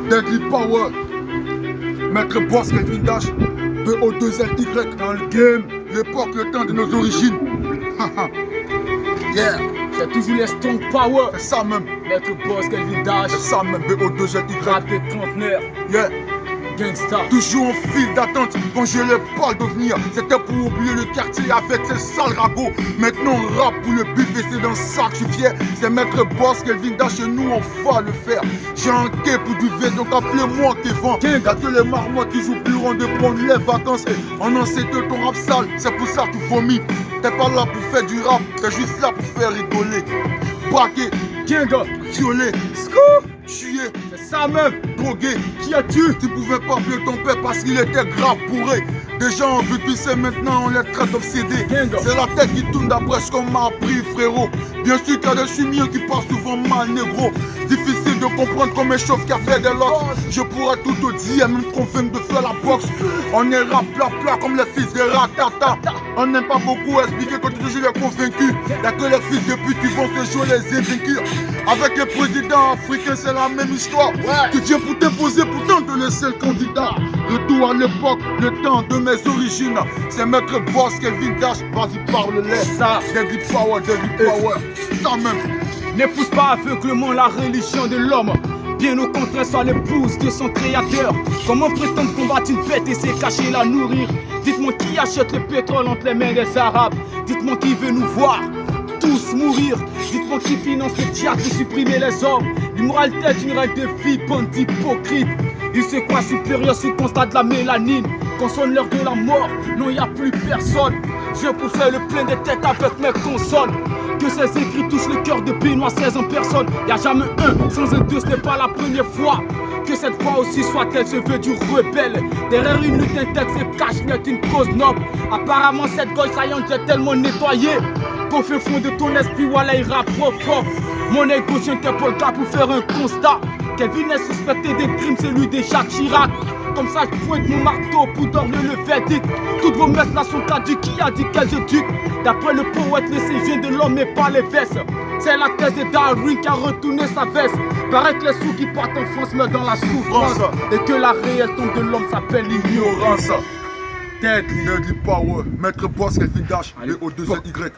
Deadly Power, Maître Boss Kelvin Dash, BO2LY dans le game, l'époque, le temps de nos origines. Yeah, c'est toujours les Strong Power. c'est ça même, Maître Boss Kelvin Dash, c'est ça même, BO2LY. rap des trentenaires, Yeah. gangsta. Toujours en file d'attente quand je les parle d'avenir. C'était pour oublier le quartier avec ses sales ragots. Maintenant on rappe pour le buffet, c'est dans le sac, je suis fier. C'est Maître Boss Kelvin Dash, chez nous on va le faire. J'ai un quai pour du V, donc appelez-moi Kevin. Y'a que les marmottes qui jouent plus rond de prendre les vacances. On en sait de ton rap sale, c'est pour ça que tu vomis. T'es pas là pour faire du rap, t'es juste là pour faire rigoler. Braquer, Gang, violer, scoop, chier, c'est ça même. droguer. Qui as-tu? Tu pouvais pas appeler ton père parce qu'il était grave bourré. Déjà on veut pisser, maintenant on les traite d'obsédés. C'est la tête qui tourne d'après ce qu'on m'a appris, frérot. Bien sûr qu'il y a des fumiers qui parlent souvent mal, négro. Difficile de comprendre comme un chauve qui a fait des locks. Je pourrais tout te dire, même qu'on vient de faire la boxe. On est rap plat comme les fils de Ratata. On n'aime pas beaucoup expliquer quand tu joues les convaincus. Y'a que les fils de pute qui vont se jouer les invaincus. Avec les présidents africains, c'est la même histoire. Tu viens pour t'imposer, pourtant te laisser le candidat. Retour à l'époque, le temps de mes origines. C'est Maître Boss Kelvin Dash, vas-y parle-les. Ça. Deadly Power, ça même. N'épouse pas aveuglement la religion de l'homme. Bien au contraire, sois l'épouse de son créateur. Comment prétendre combattre une bête et c'est cacher la nourrir? Dites-moi qui achète le pétrole entre les mains des Arabes. Dites-moi qui veut nous voir tous mourir. Dites-moi qui finance le diable de supprimer les hommes. L'immoralité est une règle de vie, bande d'hypocrites. Ils se croient supérieurs sous constat de la mélanine. Quand sonne l'heure de la mort, non y a plus personne. Je viens pour faire le plein des têtes avec mes consonnes. Que ces écrits touchent le cœur de Benoît 16 en personne. Y'a jamais un, sans un deux, ce n'est pas la première fois. Que cette fois aussi soit-elle se veut du rebelle. Derrière une lutte interne se cache net une cause noble. Apparemment cette gauche saillante est tellement nettoyée. Qu'au fait fond de ton esprit, voilà ira propre. Mon œil gauche interpelle gars pour faire un constat. Kevin est suspecté des crimes, celui de Jacques Chirac. Comme ça je pointe mon marteau pour dormir le verdict. Toutes vos messes là sont caduques, qui a dit qu'elles éduquent? D'après le poète, le vient de l'homme et pas les vestes. C'est la thèse de Darwin qui a retourné sa veste. Paraît que les sous qui partent en France meurent dans la souffrance. Et que la réelle tombe de l'homme s'appelle l'ignorance. Deadly Power, Maître Boss Kelvin Dash, BO2LY.